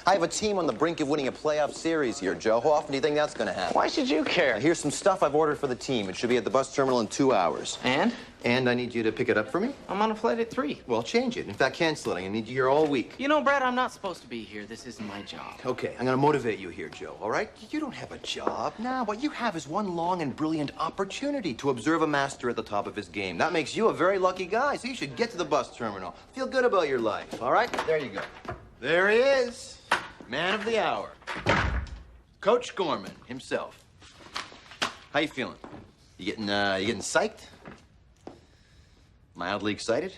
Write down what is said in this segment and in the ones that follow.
I have a team on the brink of winning a playoff series here, Joe. How often do you think that's going to happen? Why should you care? Here's some stuff I've ordered for the team. It should be at the bus terminal in 2 hours. And? And I need you to pick it up for me. I'm on a flight at 3. Well, change it. In fact, cancel it. I need you here all week. You know, Brad, I'm not supposed to be here. This isn't my job. Okay, I'm going to motivate you here, Joe, all right? You don't have a job. Now, what you have is one long and brilliant opportunity to observe a master at the top of his game. That makes you a very lucky guy, so you should get to the bus terminal. Feel good about your life, all right? There you go. There he is, man of the hour. Coach Gorman himself. How you feeling? You getting psyched? Mildly excited?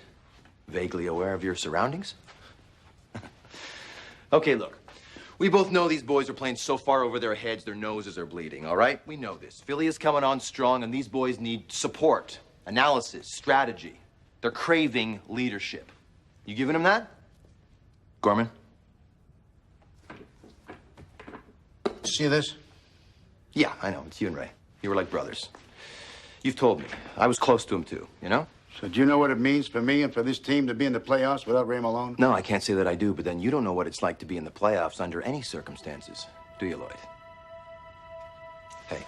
Vaguely aware of your surroundings? Okay, look. We both know these boys are playing so far over their heads, their noses are bleeding, all right? We know this. Philly is coming on strong, and these boys need support, analysis, strategy. They're craving leadership. You giving them that? Gorman? See this? Yeah, I know. It's you and Ray. You were like brothers. You've told me. I was close to him, too, you know? So do you know what it means for me and for this team to be in the playoffs without Ray Malone? No, I can't say that I do, but then you don't know what it's like to be in the playoffs under any circumstances, do you, Lloyd? Hey.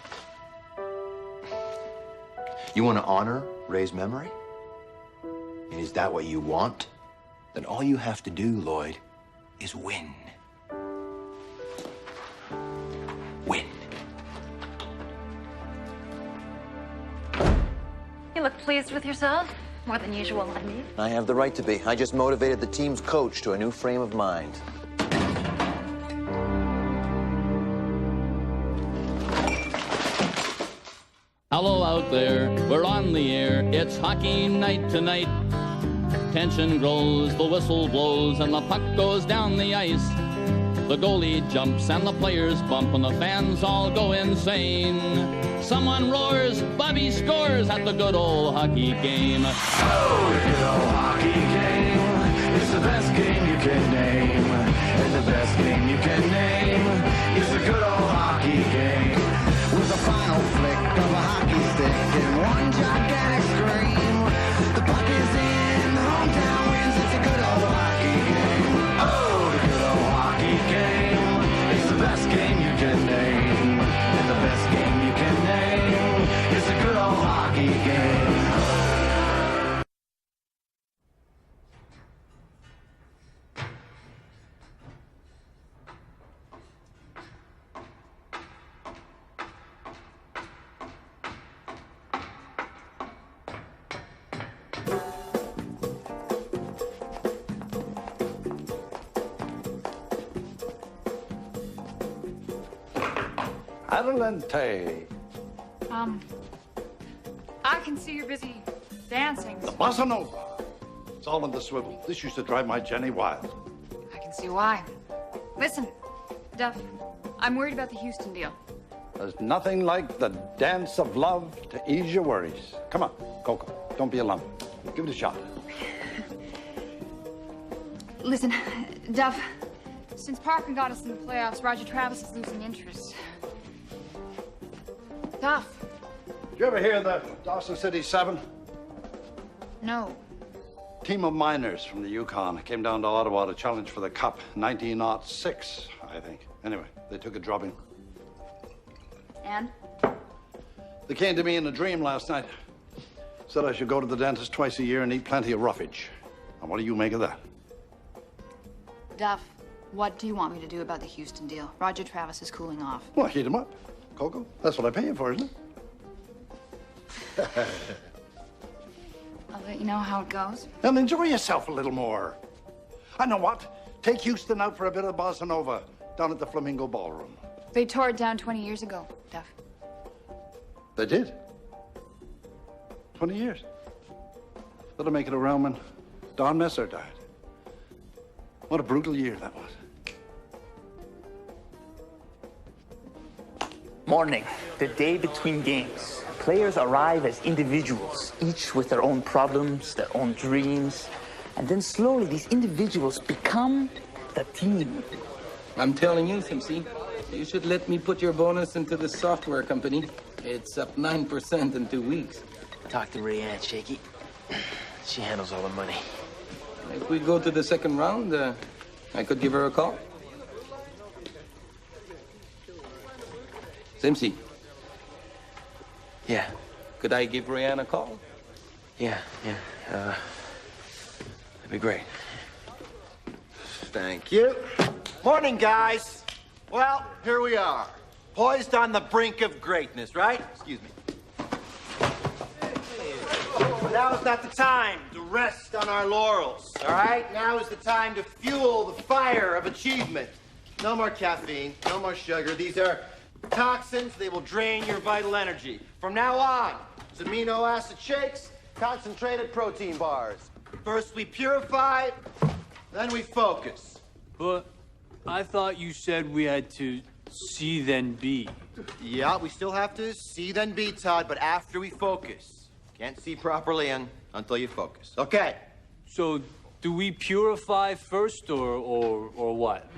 You want to honor Ray's memory? And is that what you want? Then all you have to do, Lloyd, is win. Win. You look pleased with yourself? More than usual, I mean. I have the right to be. I just motivated the team's coach to a new frame of mind. Hello out there, we're on the air. It's hockey night tonight. Tension grows, the whistle blows, and the puck goes down the ice. The goalie jumps and the players bump and the fans all go insane. Someone roars, Bobby scores at the good old hockey game. Oh, the good old hockey game. It's the best game you can name. And the best game you can name is the good old hockey game. With a final flick of a hockey stick and one gigantic scream. The puck is in, the hometown wins. It's a good old hockey game. Oh, the good old hockey game. It's the best game you can name. And the best game you can name is the good old hockey game. Adelante. I can see you're busy dancing. The bossa nova. It's all in the swivel. This used to drive my Jenny wild. I can see why. Listen, Duff, I'm worried about the Houston deal. There's nothing like the dance of love to ease your worries. Come on, Coco. Don't be alarmed. Give it a shot. Listen, Duff, since Parkin got us in the playoffs, Roger Travis is losing interest. Duff. Did you ever hear the Dawson City 7? No. Team of miners from the Yukon came down to Ottawa to challenge for the Cup. 1906, I think. Anyway, they took a drubbing. And? They came to me in a dream last night. Said I should go to the dentist twice a year and eat plenty of roughage. And what do you make of that? Duff, what do you want me to do about the Houston deal? Roger Travis is cooling off. Well, heat him up, Coco. That's what I pay you for, isn't it? I'll let you know how it goes. And enjoy yourself a little more. I know what. Take Houston out for a bit of bossa nova down at the Flamingo Ballroom. They tore it down 20 years ago, Duff. They did. 20 years. That'll make it around when Don Messer died. What a brutal year that was. Morning, the day between games. Players arrive as individuals, each with their own problems, their own dreams. And then slowly these individuals become the team. I'm telling you, Simpsy, you should let me put your bonus into the software company. It's up 9% in 2 weeks. Talk to Rayanne, Shaky. She handles all the money. If we go to the second round, I could give her a call. Simpsy, Yeah. could I give Rayanne a call? Yeah. That'd be great. Thank you. Morning, guys. Well, here we are. Poised on the brink of greatness, right? Excuse me. Now is not the time to rest on our laurels, all right? Now is the time to fuel the fire of achievement. No more caffeine, no more sugar. These are toxins. They will drain your vital energy. From now on, it's amino acid shakes, concentrated protein bars. First we purify, then we focus. But I thought you said we had to see then be. Yeah, we still have to see then be, Todd, but after we focus. Can't see properly until you focus. Okay. So do we purify first or what?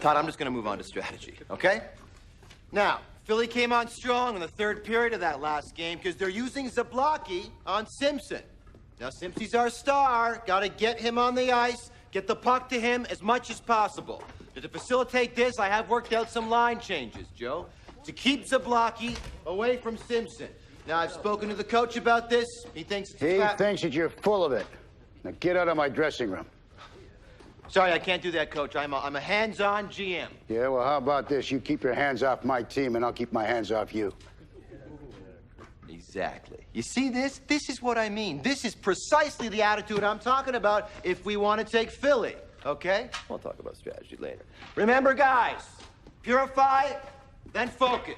Todd, I'm just gonna move on to strategy, okay? Now, Philly came on strong in the third period of that last game because they're using Zablocki on Simpson. Now, Simpson's our star. Gotta get him on the ice, get the puck to him as much as possible. To facilitate this, I have worked out some line changes, Joe, to keep Zablocki away from Simpson. Now, I've spoken to the coach about this. He thinks it's He thinks that you're full of it. Now get out of my dressing room. Sorry, I can't do that, Coach. I'm a hands-on GM. Yeah, well, how about this? You keep your hands off my team, and I'll keep my hands off you. Exactly. You see this? This is what I mean. This is precisely the attitude I'm talking about if we want to take Philly, okay? We'll talk about strategy later. Remember, guys, purify, then focus.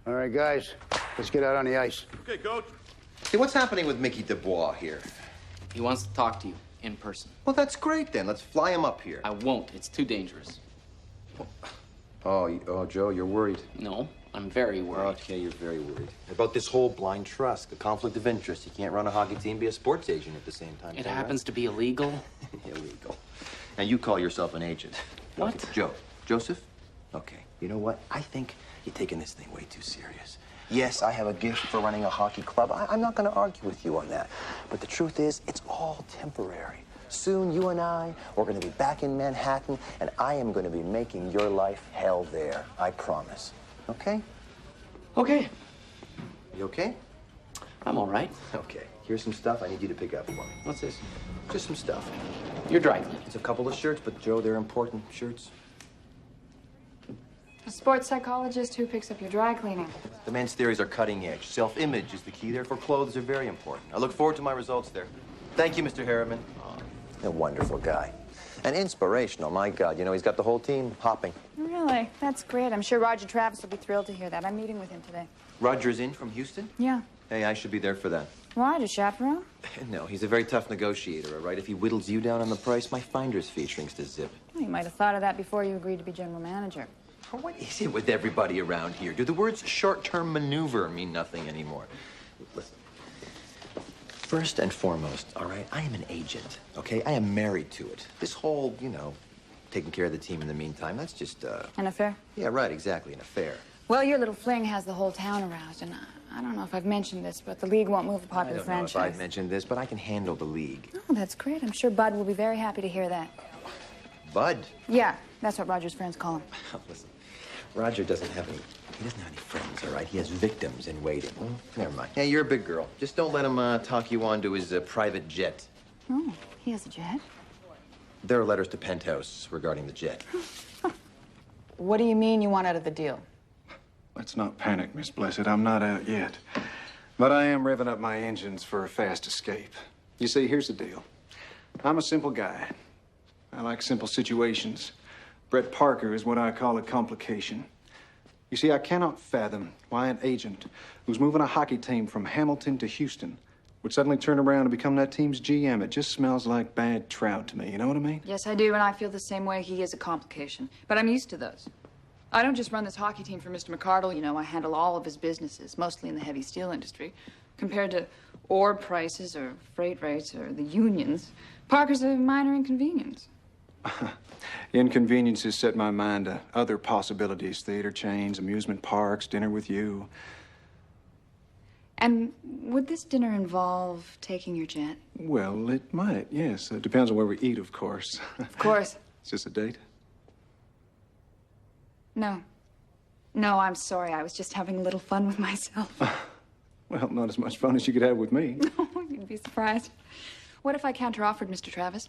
All right, guys, let's get out on the ice. Okay, Coach. Hey, what's happening with Mickey Dubois here? He wants to talk to you in person. Well, that's great then. Let's fly him up here. I won't. It's too dangerous. Oh, Joe, you're worried. No, I'm very worried. Okay, you're very worried. About this whole blind trust, the conflict of interest. You can't run a hockey team, be a sports agent at the same time. It happens to be illegal. Illegal. And you call yourself an agent. What? Joe. Joseph? Okay. You know what? I think you're taking this thing way too serious. Yes, I have a gift for running a hockey club. I'm not going to argue with you on that. But the truth is, it's all temporary. Soon, you and I, we're going to be back in Manhattan, and I am going to be making your life hell there. I promise. Okay? Okay. You okay? I'm all right. Okay. Here's some stuff I need you to pick up for me. What's this? Just some stuff. You're dry cleaning. It's a couple of shirts, but Joe, they're important shirts. A sports psychologist who picks up your dry cleaning. The men's theories are cutting edge. Self-image is the key. Therefore, clothes are very important. I look forward to my results there. Thank you, Mr. Harriman. A wonderful guy. And inspirational, my God. You know, he's got the whole team hopping. Really? That's great. I'm sure Roger Travis will be thrilled to hear that. I'm meeting with him today. Roger's in from Houston? Yeah. Hey, I should be there for that. Why? To chaperone? No, he's a very tough negotiator, all right? If he whittles you down on the price, my finder's fee shrinks to zip. Well, you might have thought of that before you agreed to be general manager. What is it with everybody around here? Do the words short-term maneuver mean nothing anymore? Listen. First and foremost, all right, I am an agent, okay? I am married to it. This whole, you know, taking care of the team in the meantime, that's just, An affair? Yeah, right, exactly, an affair. Well, your little fling has the whole town aroused, and I don't know if I've mentioned this, but the league won't move a I popular don't know if franchise. I've mentioned this, but I can handle the league. Oh, that's great. I'm sure Bud will be very happy to hear that. Bud? Yeah, that's what Roger's friends call him. Listen, Roger doesn't have any friends, all right? He has victims in waiting. Never mind. Hey, you're a big girl. Just don't let him talk you on to his private jet. Oh, he has a jet? There are letters to Penthouse regarding the jet. What do you mean you want out of the deal? Let's not panic, Miss Blessed. I'm not out yet. But I am revving up my engines for a fast escape. You see, here's the deal. I'm a simple guy. I like simple situations. Brett Parker is what I call a complication. You see, I cannot fathom why an agent who's moving a hockey team from Hamilton to Houston would suddenly turn around and become that team's GM. It just smells like bad trout to me. You know what I mean? Yes, I do, and I feel the same way. He is a complication. But I'm used to those. I don't just run this hockey team for Mr. McCardle. You know, I handle all of his businesses, mostly in the heavy steel industry. Compared to ore prices or freight rates or the unions, Parker's a minor inconvenience. Inconveniences set my mind to other possibilities. Theater chains, amusement parks, dinner with you. And would this dinner involve taking your jet? Well, it might, yes. It depends on where we eat, of course. Of course. Is this a date? No. No, I'm sorry. I was just having a little fun with myself. Well, not as much fun as you could have with me. You'd be surprised. What if I counter-offered, Mr. Travis?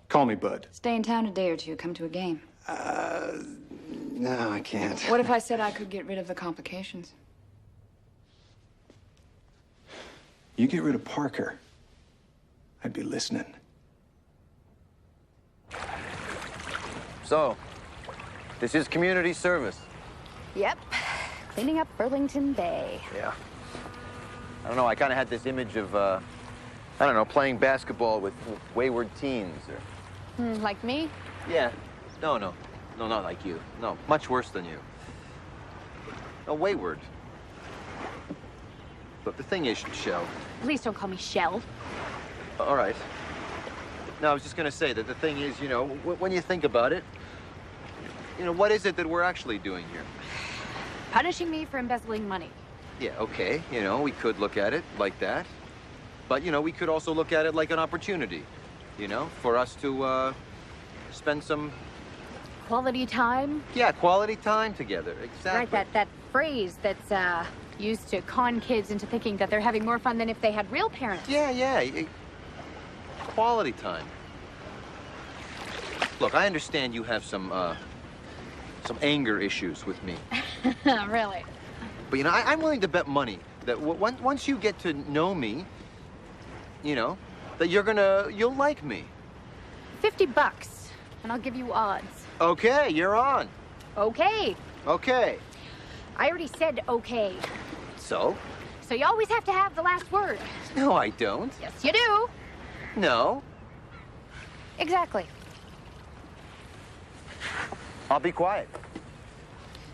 Call me Bud. Stay in town a day or two, come to a game. No, I can't. What if I said I could get rid of the complications? You get rid of Parker, I'd be listening. So, this is community service. Yep. Cleaning up Burlington Bay. Yeah. I don't know, I kind of had this image of, I don't know, playing basketball with wayward teens or... Like me? Yeah. No, not like you. No, much worse than you. No, wayward. But the thing is, Shell... Please don't call me Shell. All right. No, I was just gonna say that the thing is, you know, when you think about it, you know, what is it that we're actually doing here? Punishing me for embezzling money. Yeah, okay, you know, we could look at it like that. But, you know, we could also look at it like an opportunity, you know, for us to, spend some... Quality time? Yeah, quality time together, exactly. Right, that phrase that's, used to con kids into thinking that they're having more fun than if they had real parents. Yeah. Quality time. Look, I understand you have some anger issues with me. Really? But, you know, I'm willing to bet money that once you get to know me, you know, that you'll like me. $50, and I'll give you odds. Okay, you're on. Okay. Okay. I already said okay. So? So you always have to have the last word. No, I don't. Yes, you do. No. Exactly. I'll be quiet.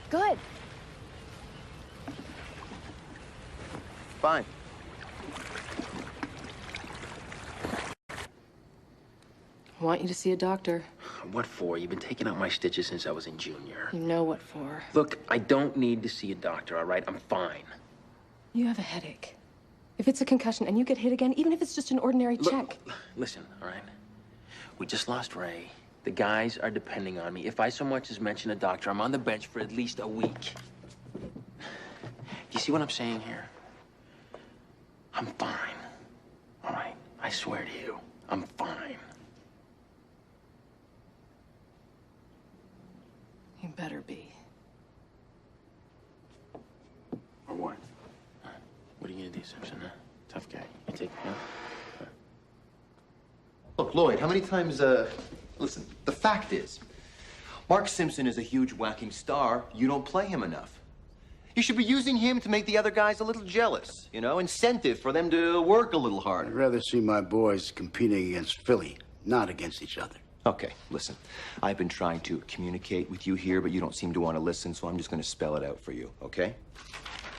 Good. Fine. I want you to see a doctor. What for? You've been taking out my stitches since I was in junior. You know what for. Look, I don't need to see a doctor, all right? I'm fine. You have a headache. If it's a concussion and you get hit again, even if it's just an ordinary check. Listen, all right? We just lost Ray. The guys are depending on me. If I so much as mention a doctor, I'm on the bench for at least a week. Do you see what I'm saying here? I'm fine. All right? I swear to you, I'm fine. You better be. Or what? What are you gonna do, Simpson, huh? Tough guy. You take, huh? Look, Lloyd, how many times, listen, the fact is, Mark Simpson is a huge whacking star. You don't play him enough. You should be using him to make the other guys a little jealous, you know, incentive for them to work a little harder. I'd rather see my boys competing against Philly, not against each other. Okay, listen, I've been trying to communicate with you here, but you don't seem to want to listen, so I'm just going to spell it out for you, okay?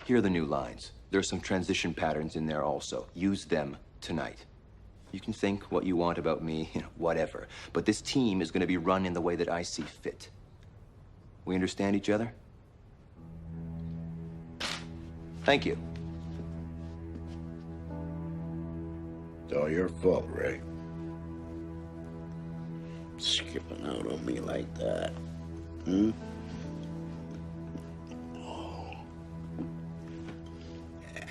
Here are the new lines. There's some transition patterns in there also. Use them tonight. You can think what you want about me, you know, whatever. But this team is going to be run in the way that I see fit. We understand each other? Thank you. It's all your fault, Ray. Skipping out on me like that. Hmm? Oh. Yeah.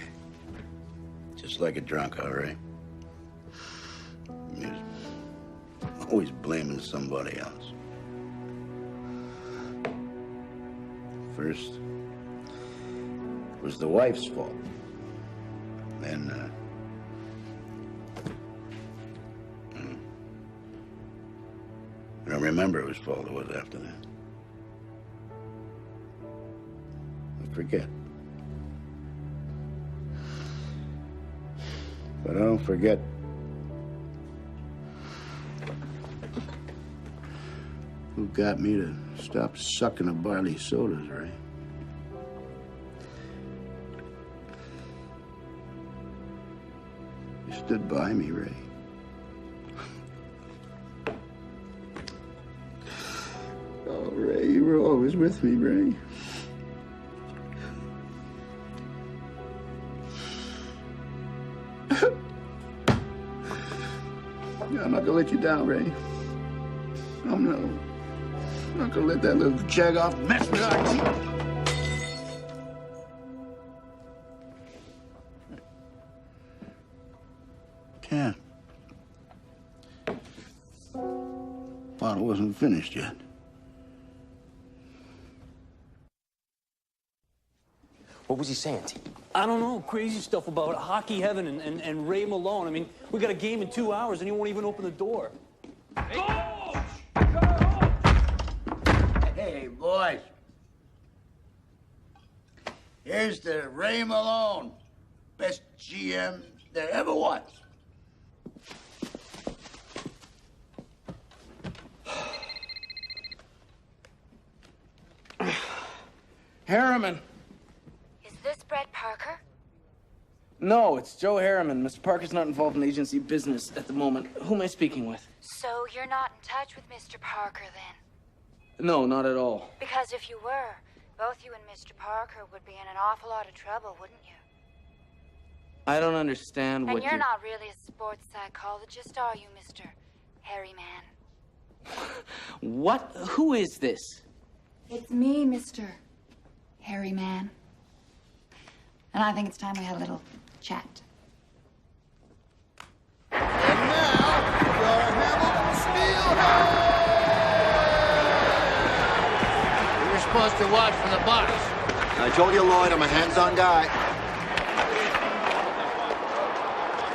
Just like a drunk, all right? You're always blaming somebody else. First, it was the wife's fault. Then, I don't remember whose fault it was after that. I forget. But I don't forget who got me to stop sucking the barley sodas, Ray. You stood by me, Ray. Oh, Ray, you were always with me, Ray. I'm not gonna let you down, Ray. I'm not gonna let that little jag-off mess with our team. hasn't finished yet. What was he saying, T? I don't know. Crazy stuff about hockey heaven and Ray Malone. I mean, we got a game in 2 hours and he won't even open the door. Hey, boys. Here's to Ray Malone. Best GM there ever was. Harriman. Is this Brett Parker? No, it's Joe Harriman. Mr. Parker's not involved in agency business at the moment. Who am I speaking with? So you're not in touch with Mr. Parker then? No, not at all. Because if you were, both you and Mr. Parker would be in an awful lot of trouble, wouldn't you? I don't understand what And you're not really a sports psychologist, are you, Mr. Harry Man? What? Who is this? It's me, Mr. Harry Man. And I think it's time we had a little chat. We were supposed to watch from the box. I told you, Lloyd, I'm a hands-on guy.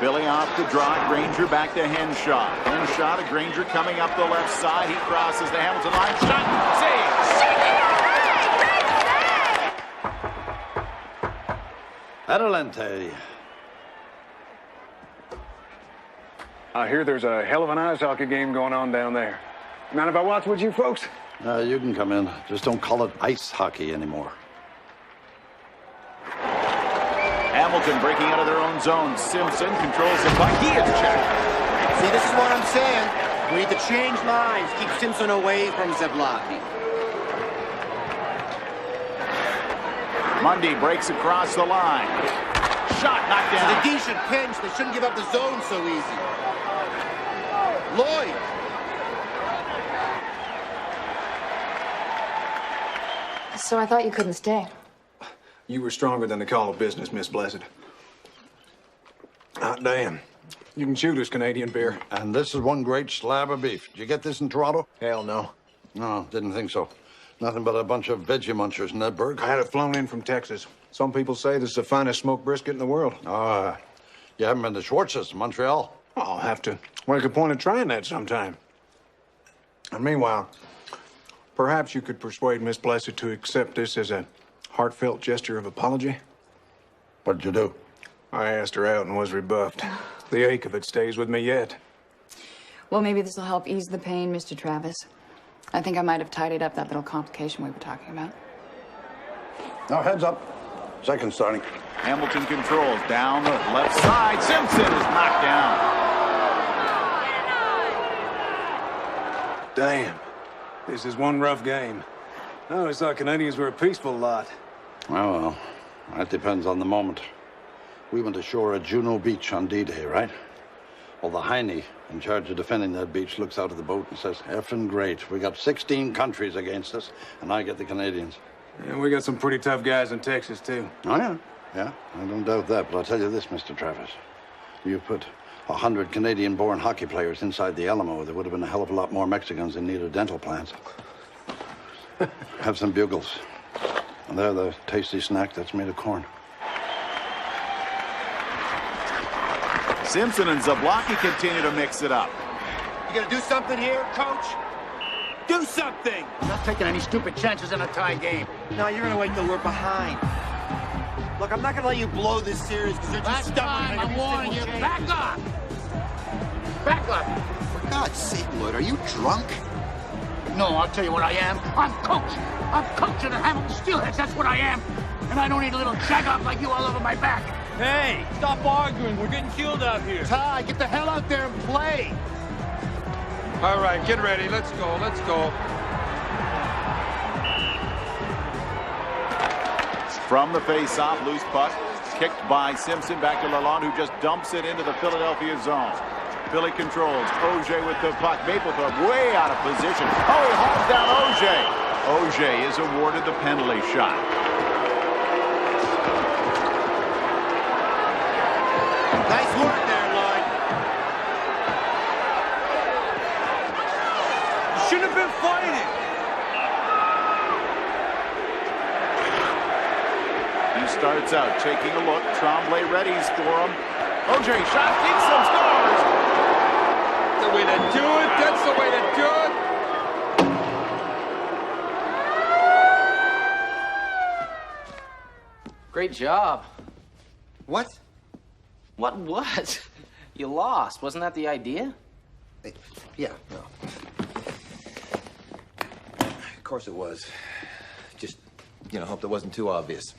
Billy off to draw. Granger back to Henshaw. Henshaw to Granger coming up the left side. He crosses the Hamilton line. Shot. Save. Adelante. I hear there's a hell of an ice hockey game going on down there. Mind if I watch with you folks? You can come in. Just don't call it ice hockey anymore. Hamilton breaking out of their own zone. Simpson controls the puck. He is checked. See, this is what I'm saying. We need to change lines. Keep Simpson away from Zablocki. Mundy breaks across the line. Shot knocked down. So the D should pinch. They shouldn't give up the zone so easy. Lloyd. So I thought you couldn't stay. You were stronger than the call of business, Miss Blessed. Hot damn. You can shoot us, Canadian beer. And this is one great slab of beef. Did you get this in Toronto? Hell no. No, didn't think so. Nothing but a bunch of veggie munchers in that burg. I had it flown in from Texas. Some people say this is the finest smoked brisket in the world. You haven't been to Schwartz's in Montreal? I'll have to make a point of trying that sometime. And meanwhile, perhaps you could persuade Miss Blessed to accept this as a heartfelt gesture of apology. What'd you do? I asked her out and was rebuffed. The ache of it stays with me yet. Well, maybe this will help ease the pain, Mr. Travis. I think I might have tidied up that little complication we were talking about. Now, heads up. Second starting. Hamilton controls down the left side. Simpson is knocked down. Damn. This is one rough game. I always thought Canadians were a peaceful lot. Oh, well, that depends on the moment. We went ashore at Juno Beach on D-Day, right? Well, the Heine in charge of defending that beach looks out of the boat and says, effing great. We got 16 countries against us, and I get the Canadians. And we got some pretty tough guys in Texas, too. Oh, yeah. Yeah, I don't doubt that. But I'll tell you this, Mr. Travis. You put 100 Canadian-born hockey players inside the Alamo, there would have been a hell of a lot more Mexicans in need of dental plans. Have some bugles. And they're the tasty snack that's made of corn. Simpson and Zablocki continue to mix it up. You gonna do something here, coach? Do something! I'm not taking any stupid chances in a tie game. No, you're gonna wait till we're behind. Look, I'm not gonna let you blow this series because you're just stubborn. I'm warning you. Back up! Back up! For God's sake, Lloyd, are you drunk? No, I'll tell you what I am. I'm coach. I'm coach of the Hamilton Steelheads. That's what I am. And I don't need a little jag-off like you all over my back. Hey, stop arguing. We're getting killed out here. Ty, get the hell out there and play. All right, get ready. Let's go. Let's go. From the face-off, loose puck, kicked by Simpson back to Lalonde, who just dumps it into the Philadelphia zone. Philly controls. Auger with the puck. Mapplethorpe way out of position. Oh, he hauls down Auger. Auger is awarded the penalty shot. Nice work there, Lloyd. You shouldn't have been fighting. He starts out taking a look. Tremblay readies for him. OJ shot keeps some scores. That's the way to do it. That's the way to do it. Great job. What? What? You lost. Wasn't that the idea? Yeah, no. Of course it was. Just, hope that wasn't too obvious.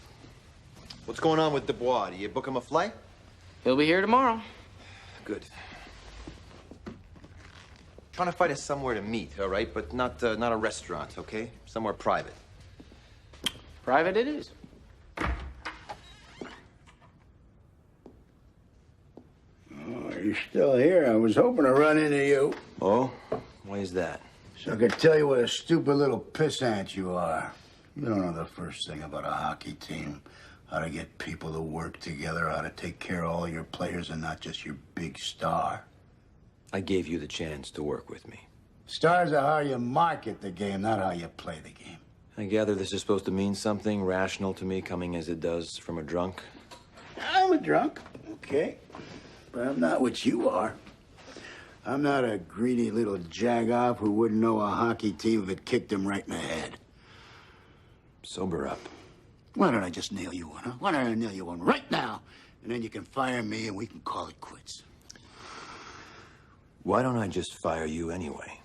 What's going on with Dubois? Do you book him a flight? He'll be here tomorrow. Good. Trying to find us somewhere to meet, all right? But not a restaurant, okay? Somewhere private. Private it is. Oh, you're still here. I was hoping to run into you. Oh? Why is that? So I could tell you what a stupid little pissant you are. You don't know the first thing about a hockey team. How to get people to work together, how to take care of all your players and not just your big star. I gave you the chance to work with me. Stars are how you market the game, not how you play the game. I gather this is supposed to mean something rational to me, coming as it does from a drunk. I'm a drunk, okay. But I'm not what you are. I'm not a greedy little jagoff who wouldn't know a hockey team if it kicked him right in the head. Sober up. Why don't I just nail you one, huh? Why don't I nail you one right now? And then you can fire me and we can call it quits. Why don't I just fire you anyway?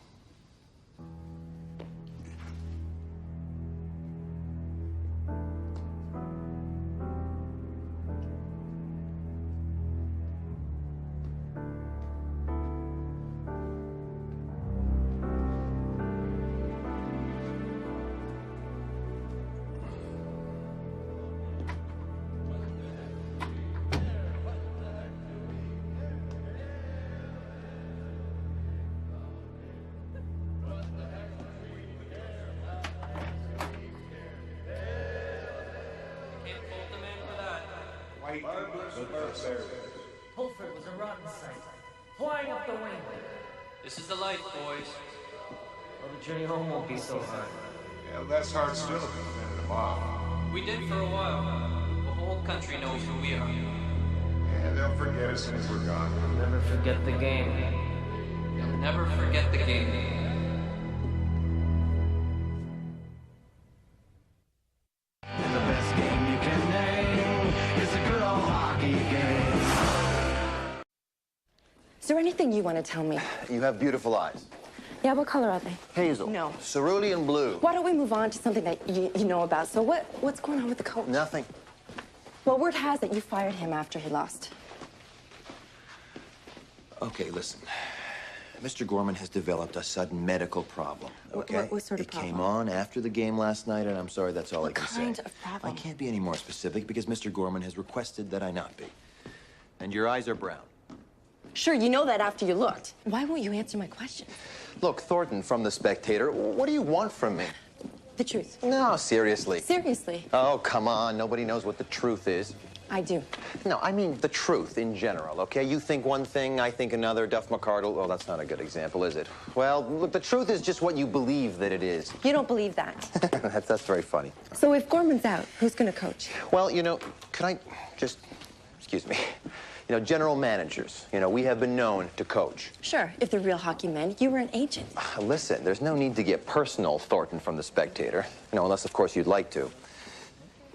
Pulford was a rotten sight. Flying up the wing. This is the life, boys. Well, the journey home won't be so hard. Yeah, less hard still if it's been a while. We did for a while. The whole country knows who we are. Yeah, they'll forget as soon as we're gone. Never forget the game. They'll never forget the game. The best game you can name is a good old hockey game. Is there anything you want to tell me? You have beautiful eyes. Yeah, what color are they? Hazel. No. Cerulean blue. Why don't we move on to something that you know about? So what's going on with the coach? Nothing. Well, word has it you fired him after he lost. Okay, listen. Mr. Gorman has developed a sudden medical problem, okay? What sort of It problem? came on after the game last night, and I'm sorry, that's all I can say. What kind of problem? I can't be any more specific because Mr. Gorman has requested that I not be. And your eyes are brown. Sure, you know that after you looked. Why won't you answer my question? Look, Thornton from The Spectator, what do you want from me? The truth. No, seriously. Seriously. Oh, come on. Nobody knows what the truth is. I do. No, I mean the truth in general, okay? You think one thing, I think another. Duff McCardle, well, that's not a good example, is it? Well, look, the truth is just what you believe that it is. You don't believe that. That's very funny. So if Gorman's out, who's going to coach? Well, could I just, excuse me, general managers, we have been known to coach. Sure, if they're real hockey men. You were an agent. Listen, there's no need to get personal, Thornton from The Spectator. Unless, of course, you'd like to.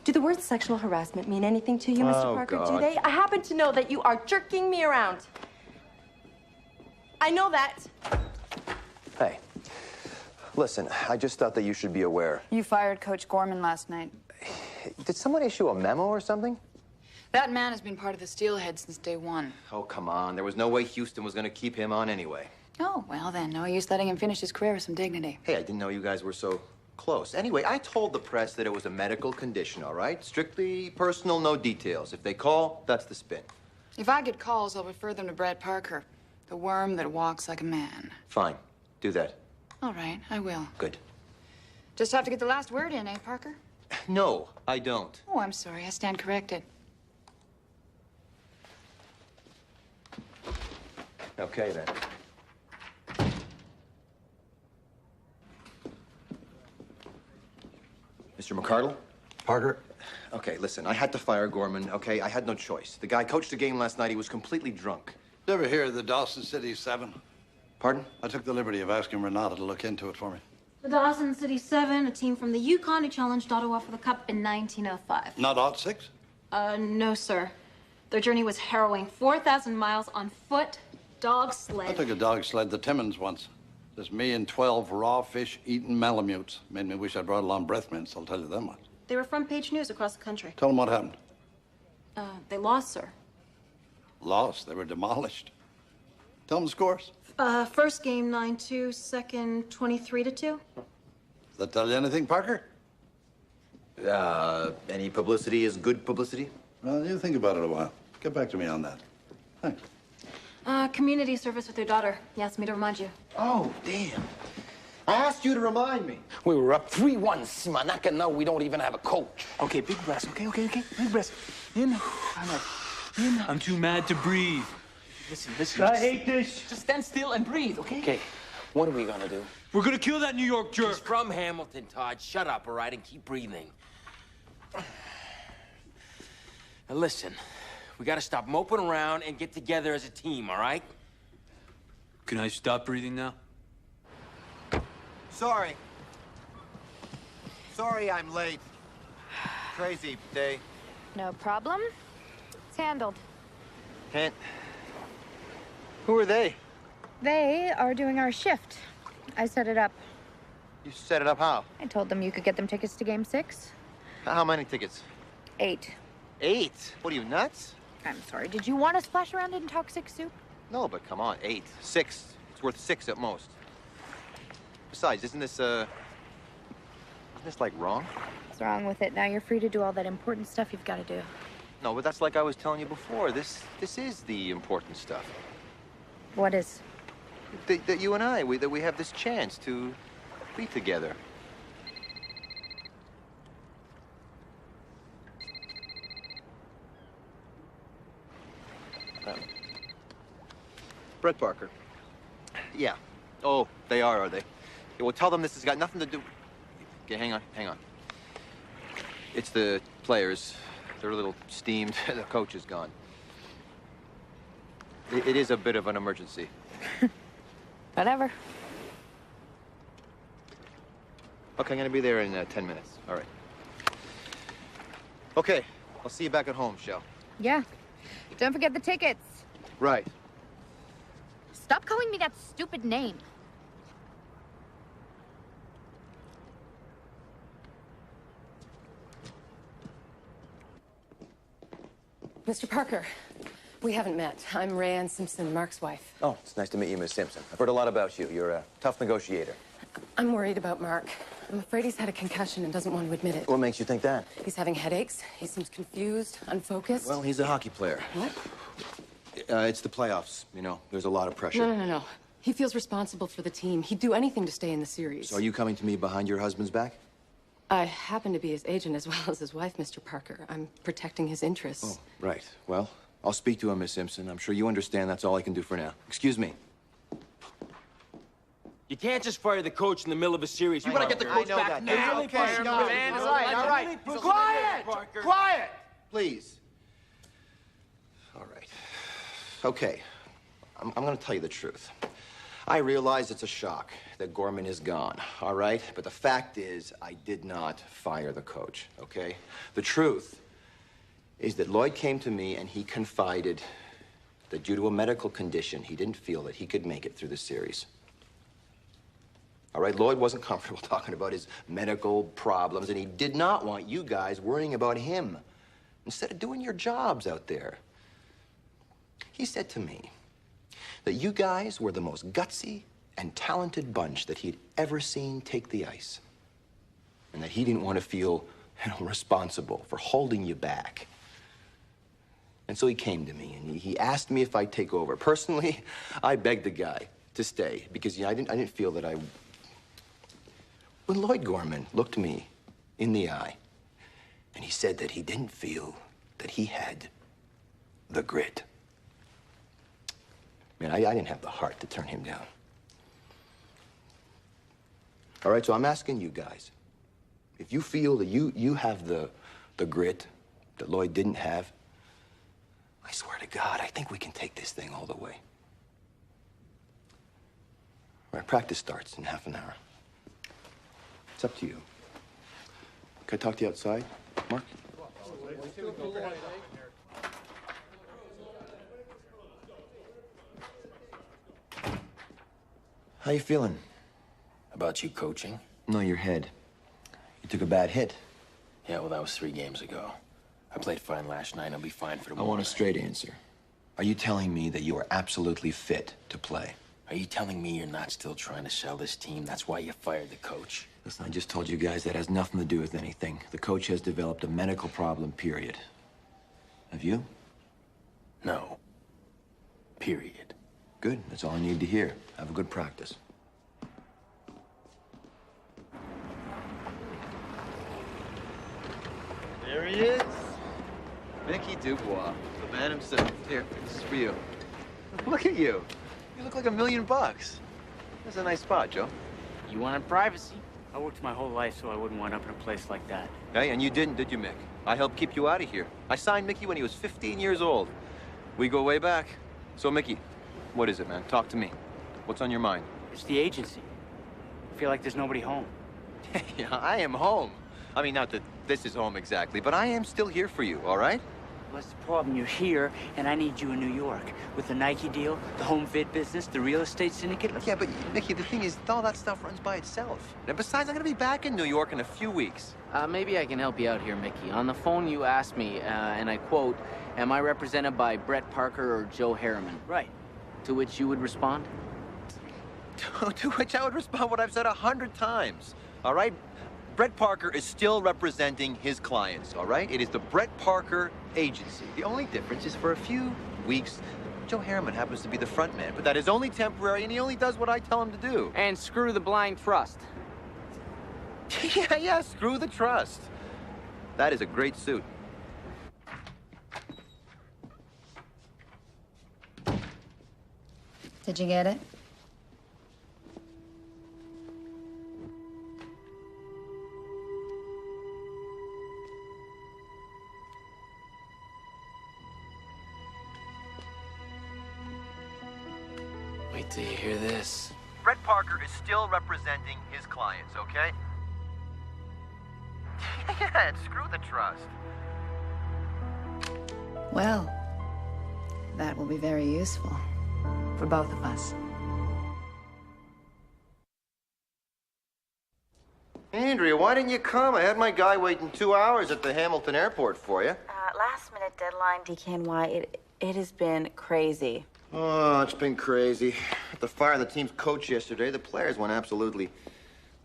Do the words sexual harassment mean anything to you, Mr. Oh, Parker? God. Do they? I happen to know that you are jerking me around. I know that. Hey, listen, I just thought that you should be aware. You fired Coach Gorman last night. Did someone issue a memo or something? That man has been part of the Steelhead since day one. Oh, come on. There was no way Houston was going to keep him on anyway. Oh, well then, no use letting him finish his career with some dignity. Hey, I didn't know you guys were so close. Anyway, I told the press that it was a medical condition, all right? Strictly personal, no details. If they call, that's the spin. If I get calls, I'll refer them to Brad Parker, the worm that walks like a man. Fine. Do that. All right, I will. Good. Just have to get the last word in, eh, Parker? No, I don't. Oh, I'm sorry. I stand corrected. Okay, then. Mr. McCardle? Parker? Okay, listen, I had to fire Gorman, okay? I had no choice. The guy coached the game last night. He was completely drunk. You ever hear of the Dawson City 7? Pardon? I took the liberty of asking Renata to look into it for me. The Dawson City 7, a team from the Yukon who challenged Ottawa for the Cup in 1905. Not odd 6? No, sir. Their journey was harrowing. 4,000 miles on foot, dog sled. I took a dog sled to Timmins once. Just me and 12 raw fish eating Malamutes. Made me wish I brought along breath mints, I'll tell you them much. They were front page news across the country. Tell them what happened. They lost, sir. Lost. They were demolished. Tell them the scores. First game 9-2, second 23-2. Does that tell you anything, Parker? Any publicity is good publicity? Well, you think about it a while. Get back to me on that. Thanks. Community service with your daughter. He asked me to remind you. Oh, damn. I asked you to remind me. We were up 3-1, Simanaka. Now we don't even have a coach. Okay, big breaths. Okay. Big breaths. In. In. I'm too mad to breathe. Listen. I hate this. Just stand still and breathe, okay? Okay, what are we gonna do? We're gonna kill that New York jerk. He's from Hamilton, Todd. Shut up, all right, and keep breathing. Now listen, we gotta stop moping around and get together as a team, all right? Can I stop breathing now? Sorry. Sorry I'm late. Crazy day. No problem. It's handled. Kent. Who are they? They are doing our shift. I set it up. You set it up how? I told them you could get them tickets to Game 6. How many tickets? 8. 8? What are you, nuts? I'm sorry, did you want to splash around in toxic soup? No, but come on, 8. 6. It's worth 6 at most. Besides, isn't this like wrong? What's wrong with it? Now you're free to do all that important stuff you've got to do. No, but that's like I was telling you before. This is the important stuff. What is? That you and I, that we have this chance to be together. Brett Parker. Yeah. Oh, they are they? Yeah, well, tell them this has got nothing to do... Okay, hang on. It's the players. They're a little steamed. The coach is gone. It is a bit of an emergency. Whatever. Okay, I'm gonna be there in 10 minutes. All right. Okay, I'll see you back at home, Shell. Yeah. Don't forget the tickets. Right. Stop calling me that stupid name. Mr. Parker, we haven't met. I'm Rayanne Simpson, Mark's wife. Oh, it's nice to meet you, Miss Simpson. I've heard a lot about you. You're a tough negotiator. I'm worried about Mark. I'm afraid he's had a concussion and doesn't want to admit it. What makes you think that? He's having headaches. He seems confused, unfocused. Well, he's a hockey player. What? It's the playoffs, you know. There's a lot of pressure. No. He feels responsible for the team. He'd do anything to stay in the series. So are you coming to me behind your husband's back? I happen to be his agent as well as his wife, Mr. Parker. I'm protecting his interests. Oh, right. Well, I'll speak to him, Miss Simpson. I'm sure you understand that's all I can do for now. Excuse me. You can't just fire the coach in the middle of a series. You I want to know get the that. coach I know back that. now. Okay, Fire him, no, man. all right. Quiet! Please. All right. Okay. I'm going to tell you the truth. I realize it's a shock that Gorman is gone, all right? But the fact is, I did not fire the coach, okay? The truth is that Lloyd came to me and he confided that due to a medical condition, he didn't feel that he could make it through the series. All right, Lloyd wasn't comfortable talking about his medical problems, and he did not want you guys worrying about him instead of doing your jobs out there. He said to me that you guys were the most gutsy and talented bunch that he'd ever seen take the ice, and that he didn't want to feel, responsible for holding you back. And so he came to me, and he asked me if I'd take over. Personally, I begged the guy to stay, because I didn't feel that I... When Lloyd Gorman looked me in the eye, and he said that he didn't feel that he had the grit, man, I didn't have the heart to turn him down. All right, so I'm asking you guys, If you feel that you have the grit that Lloyd didn't have, I swear to God, I think we can take this thing all the way. All right, practice starts in half an hour. It's up to you. Can I talk to you outside, Mark? How you feeling? About you coaching? No, your head. You took a bad hit. Yeah, well, that was 3 games ago. I played fine last night. I'll be fine for I tomorrow. want a straight answer. Are you telling me that you are absolutely fit to play? Are you telling me you're not still trying to sell this team? That's why you fired the coach? Listen, I just told you guys that has nothing to do with anything. The coach has developed a medical problem, period. Have you? No. Period. Good. That's all I need to hear. Have a good practice. There he is. Mickey Dubois, the man himself. Here, this is for you. Look at you. You look like $1 million. That's a nice spot, Joe. You wanted privacy. I worked my whole life so I wouldn't wind up in a place like that. Hey, and you didn't, did you, Mick? I helped keep you out of here. I signed Mickey when he was 15 years old. We go way back. So, Mickey, what is it, man? Talk to me. What's on your mind? It's the agency. I feel like there's nobody home. Yeah, I am home. I mean, not that this is home exactly, but I am still here for you, all right? What's the problem? You're here, and I need you in New York. With the Nike deal, the home vid business, the real estate syndicate. Yeah, but, Mickey, the thing is, all that stuff runs by itself. And besides, I'm gonna be back in New York in a few weeks. Maybe I can help you out here, Mickey. On the phone, you asked me, and I quote, "Am I represented by Brett Parker or Joe Harriman?" Right. To which you would respond? To which I would respond what I've said 100 times, all right? Brett Parker is still representing his clients, all right? It is the Brett Parker Agency. The only difference is for a few weeks, Joe Harriman happens to be the front man, but that is only temporary, and he only does what I tell him to do. And screw the blind trust. Yeah, screw the trust. That is a great suit. Did you get it? Wait till you hear this. Brett Parker is still representing his clients, okay? Yeah, and screw the trust. Well, that will be very useful for both of us. Andrea, why didn't you come? I had my guy waiting 2 hours at the Hamilton airport for you. Last minute deadline, DKNY. It has been crazy. Oh, it's been crazy. At the fire the team's coach yesterday, the players went absolutely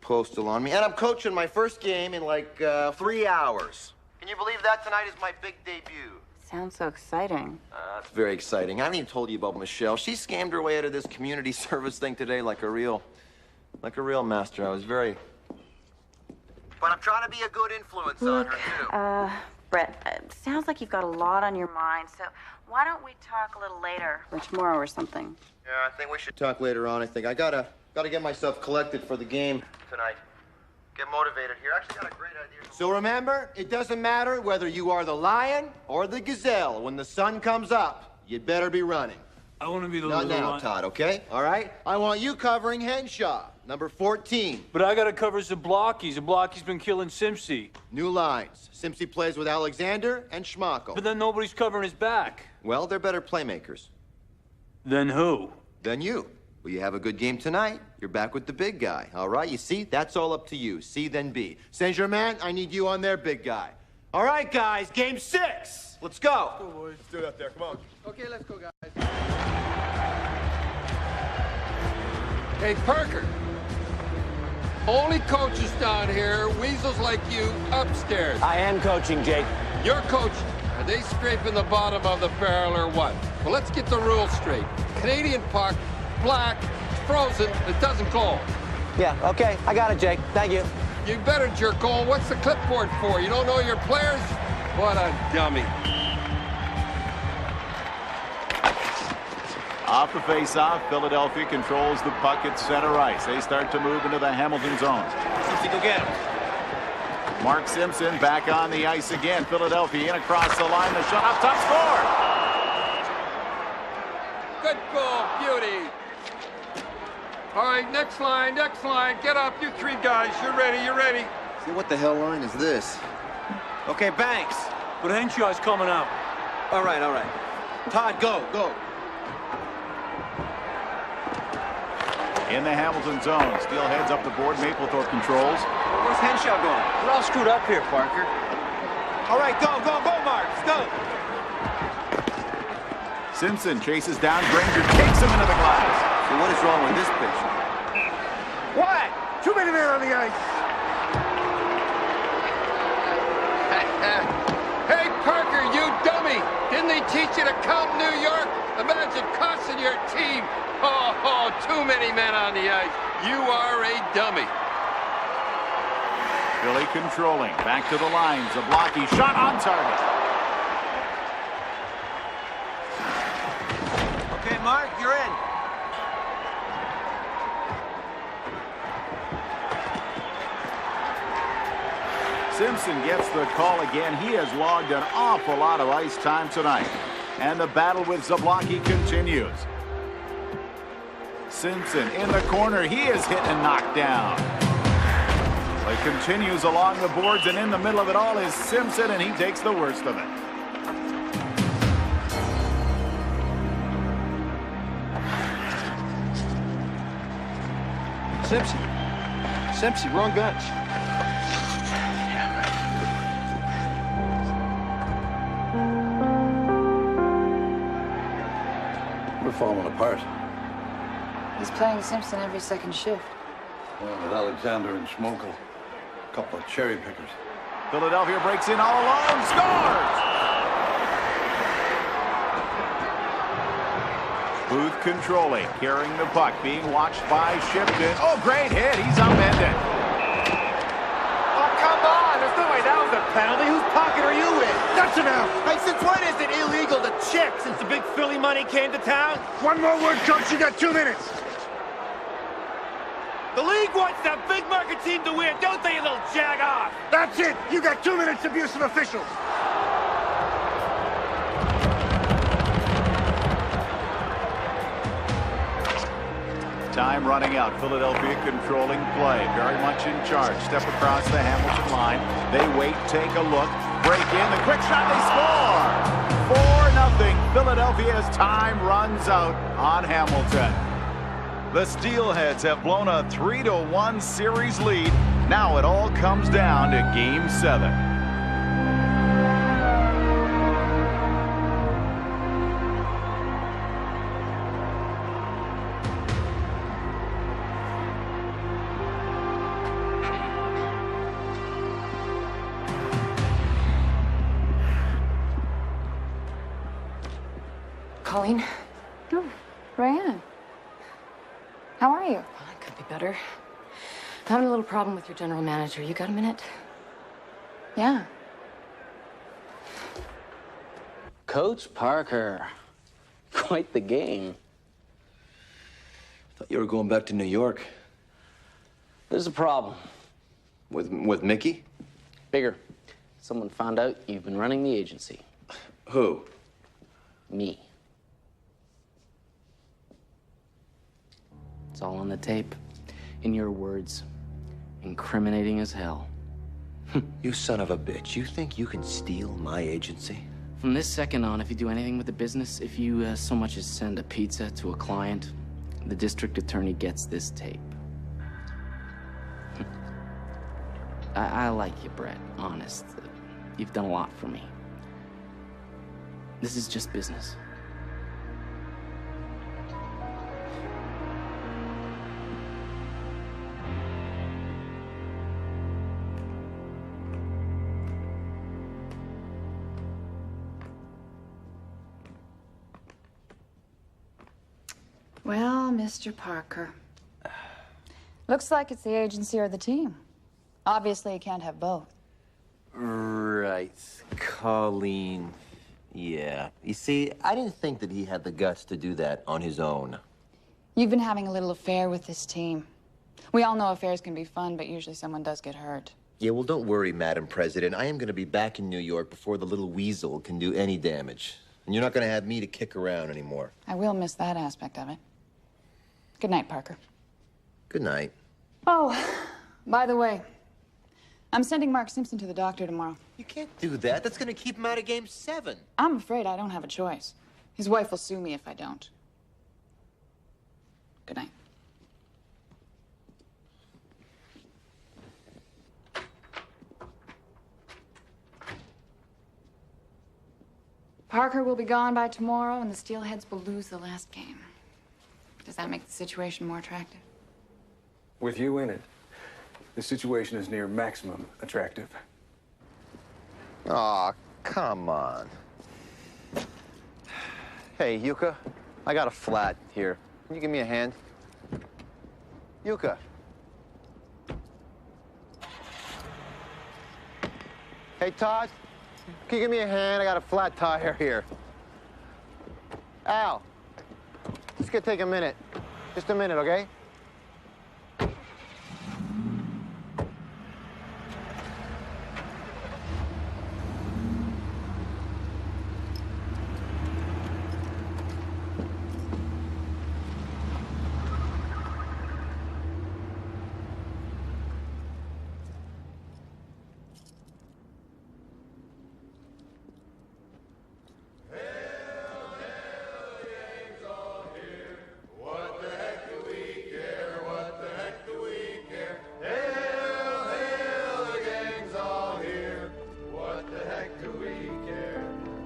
postal on me. And I'm coaching my first game in like 3 hours. Can you believe that? Tonight is my big debut. Sounds so exciting. It's very exciting. I haven't even told you about Michelle. She scammed her way out of this community service thing today like a real master. I was very... But I'm trying to be a good influence on her, too. Brett, it sounds like you've got a lot on your mind, so why don't we talk a little later, or tomorrow or something? Yeah, I think we should talk later on. I think I gotta get myself collected for the game tonight. Get motivated here. I actually got a great idea. So remember, it doesn't matter whether you are the lion or the gazelle. When the sun comes up, you'd better be running. I want to be the Not little now, lion. Todd, okay? All right? I want you covering Henshaw, number 14. But I got to cover Zablocki. Zablocki's been killing Simpsy. New lines. Simpsy plays with Alexander and Schmackel. But then nobody's covering his back. Well, they're better playmakers. Then who? Then you. Well, you have a good game tonight. You're back with the big guy, all right? You see? That's all up to you. C, then B. Saint-Germain, I need you on there, big guy. All right, guys, game 6. Let's go. Let's go, boys. Let's do it up there. Come on. Okay, let's go, guys. Hey, Parker. Only coaches down here, weasels like you upstairs. I am coaching, Jake. You're coaching. Are they scraping the bottom of the barrel or what? Well, let's get the rules straight. Canadian puck, black, frozen, it doesn't go. Yeah, okay. I got it, Jake. Thank you. You better jerk on. What's the clipboard for? You don't know your players? What a dummy. Off the face-off, Philadelphia controls the puck at center ice. They start to move into the Hamilton zone. Simpsy, go get him. Mark Simpson back on the ice again. Philadelphia in across the line. The shot up top, score! Good goal, beauty. All right, next line, get up, you three guys, you're ready. See, what the hell line is this? Okay, Banks. But Henshaw's coming out. All right. Todd, go. In the Hamilton zone. Steele heads up the board. Mapplethorpe controls. Where's Henshaw going? We're all screwed up here, Parker. All right, go, Marks, go. Simpson chases down Granger, takes him into the glass. So what is wrong with this pitch? What? Too many men on the ice. Hey, Parker, you dummy! Didn't they teach you to count in New York? Imagine costing your team. Oh, too many men on the ice. You are a dummy. Philly controlling. Back to the line. Zablocki shot on target. Okay, Mark, you're in. Simpson gets the call again. He has logged an awful lot of ice time tonight. And the battle with Zablocki continues. Simpson in the corner. He is hit and knocked down. It continues along the boards, and in the middle of it all is Simpson, and he takes the worst of it. Simpson, wrong bench. We're falling apart. He's playing Simpson every second shift. Well, with Alexander and Schmokel, a couple of cherry pickers. Philadelphia breaks in all alone, scores! Booth controlling, carrying the puck, being watched by Shipton. Oh, great hit, he's upended. Oh, come on! There's no way that was a penalty. Whose pocket are you in? That's enough! Hey, since when is it illegal to chick? Since the big Philly money came to town? One more word, coach. You got 2 minutes. The league wants that big market team to win, don't they, you little jag off? That's it. You got 2 minutes, abusive officials. Time running out. Philadelphia controlling play. Very much in charge. Step across the Hamilton line. They wait, take a look, break in. The quick shot, they score! 4-0. Philadelphia as time runs out on Hamilton. The Steelheads have blown a 3-1 series lead. Now it all comes down to Game 7. Colleen? Oh, Ryan. How are you? It could be better. I'm having a little problem with your general manager. You got a minute? Yeah. Coach Parker. Quite the game. Thought you were going back to New York. There's a problem. With Mickey? Bigger. Someone found out you've been running the agency. Who? Me. It's all on the tape. In your words, incriminating as hell. You son of a bitch. You think you can steal my agency? From this second on, if you do anything with the business, if you so much as send a pizza to a client, the district attorney gets this tape. I like you, Brett. Honest. You've done a lot for me. This is just business. Well, Mr. Parker. Looks like it's the agency or the team. Obviously, you can't have both. Right. Colleen. Yeah. You see, I didn't think that he had the guts to do that on his own. You've been having a little affair with this team. We all know affairs can be fun, but usually someone does get hurt. Yeah, well, don't worry, Madam President. I am going to be back in New York before the little weasel can do any damage. And you're not going to have me to kick around anymore. I will miss that aspect of it. Good night, Parker. Good night. Oh, by the way, I'm sending Mark Simpson to the doctor tomorrow. You can't do that. That's going to keep him out of Game 7. I'm afraid I don't have a choice. His wife will sue me if I don't. Good night. Parker will be gone by tomorrow, and the Steelheads will lose the last game. Does that make the situation more attractive? With you in it, the situation is near maximum attractive. Aw, come on. Hey, Yuka, I got a flat here. Can you give me a hand? Yuka. Hey, Todd, can you give me a hand? I got a flat tire here. Al, this could take a minute. Just a minute, okay?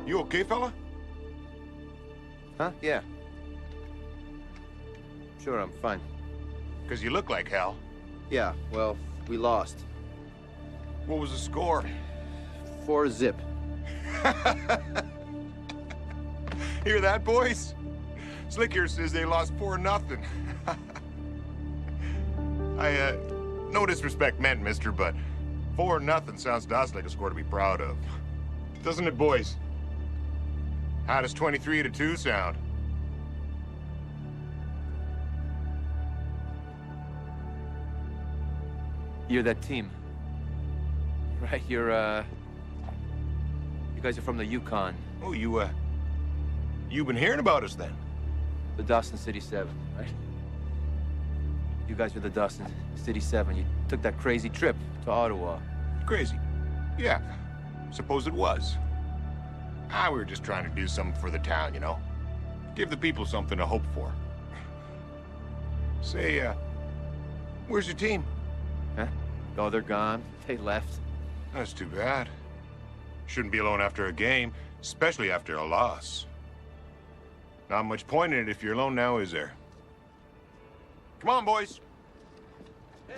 You okay, fella? Huh? Yeah. Sure, I'm fine. Because you look like hell. Yeah, well, we lost. What was the score? 4-zip. Hear that, boys? Slick here says they lost 4-0. No disrespect meant, mister, but 4-0 sounds to us like a score to be proud of. Doesn't it, boys? How does 23-2 sound? You're that team. Right, you guys are from the Yukon. Oh, you've been hearing about us then? The Dawson City 7, right? You guys were the Dawson City 7. You took that crazy trip to Ottawa. Crazy? Yeah, suppose it was. We were just trying to do something for the town, you know? Give the people something to hope for. Say, where's your team? Huh? Oh, they're gone. They left. That's too bad. Shouldn't be alone after a game, especially after a loss. Not much point in it if you're alone now, is there? Come on, boys. Hail,